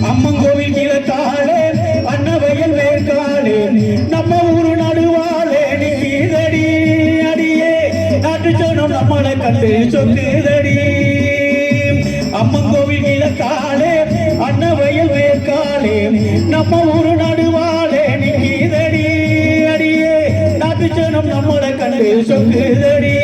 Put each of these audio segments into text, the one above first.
அம்மன் கோவில் கீழத்தாளே அன்னவயல் வேர்காலே நம்ம ஊரு நடுவாளே நிற்கிறடி அடியே நாட்டு சோனம் நம்மளை கண்டு சொக்குதடி. அம்மன் கோவில் கீழத்தாளே அன்னவயல் வேர்காலே நம்ம ஊரு நடுவாளே நிற்கிறடி அடியே நாட்டு சோனம் நம்மளை கண்டு சொக்குதடி.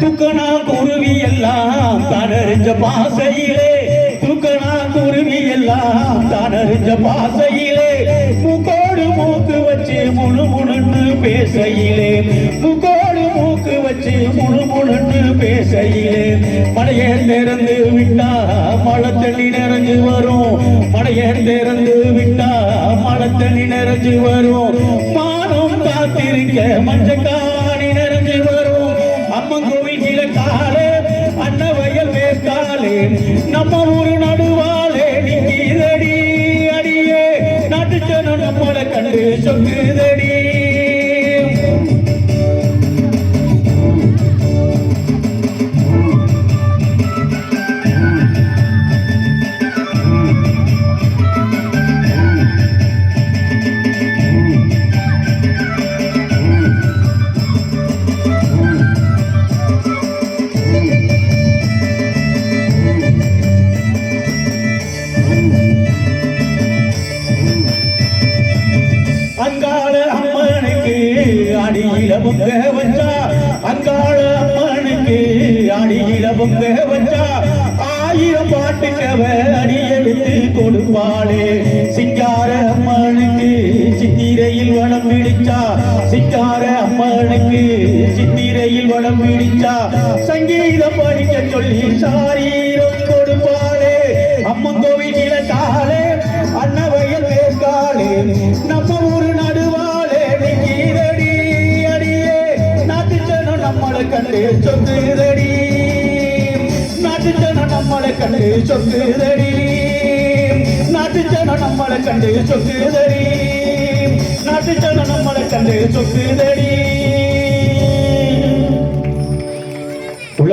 துக்கனா குருவி எல்லாம் தானறிஞ்ச பாசையிலே துக்கனா குருவி எல்லாம் தானறிஞ்ச பாசையிலே முக்கோடு மூக்கு வச்சு முழு முழுன்னு பேசையிலே முக்கோடு மூக்கு வச்சு முழு முழுன்னு பேசையிலே மழையர் திறந்து விட்டா மழை தண்ணி நிறைஞ்சு வரும் மழையர் திறந்து விட்டா மழை தண்ணி நிறைஞ்சு வரும் மானம் காத்திருக்க மஞ்சக்காணி நிறைஞ்சு வரும். அம்மன் கோவில் கீழத்தாளே அன்னவயல் வேர்காலே நம்ம ஊரு நடுவாளே நிற்கிறடி அடியே நாட்டு ஜனம் நம்மளை கண்டு சொக்குதடி. அங்காள அம்மனுக்கு அடியில பொங்க வச்சா அங்காள அம்மனுக்கு அடியில பொங்க வச்சா 1000 பாட்டுக்கவ அடி எடுத்து கொடுப்பாளே. சிங்கார அம்மனுக்கு சித்திரையில் வனம் பிடிச்சா சிங்கார அம்மனுக்கு சித்திரையில் வனம் பிடிச்சா சங்கீதம் படிக்க சொல்லி சாரீரம் கொடுப்பாளே. அம்மன் கோவில் கீழத்தாளே அன்னவயல் வேர்காலே நம்ம ஊரு நடுவாளே நிற்கிறடி அடியே நாட்டு ஜனம் நம்மளை கண்டு சொக்குதடி நாட்டு ஜனம் நம்மளை கண்டு சொக்குதடி நாட்டு ஜனம் நம்மளை கண்டு சொக்குதடி நாட்டு ஜனம் நம்மளை கண்டு சொக்குதடி.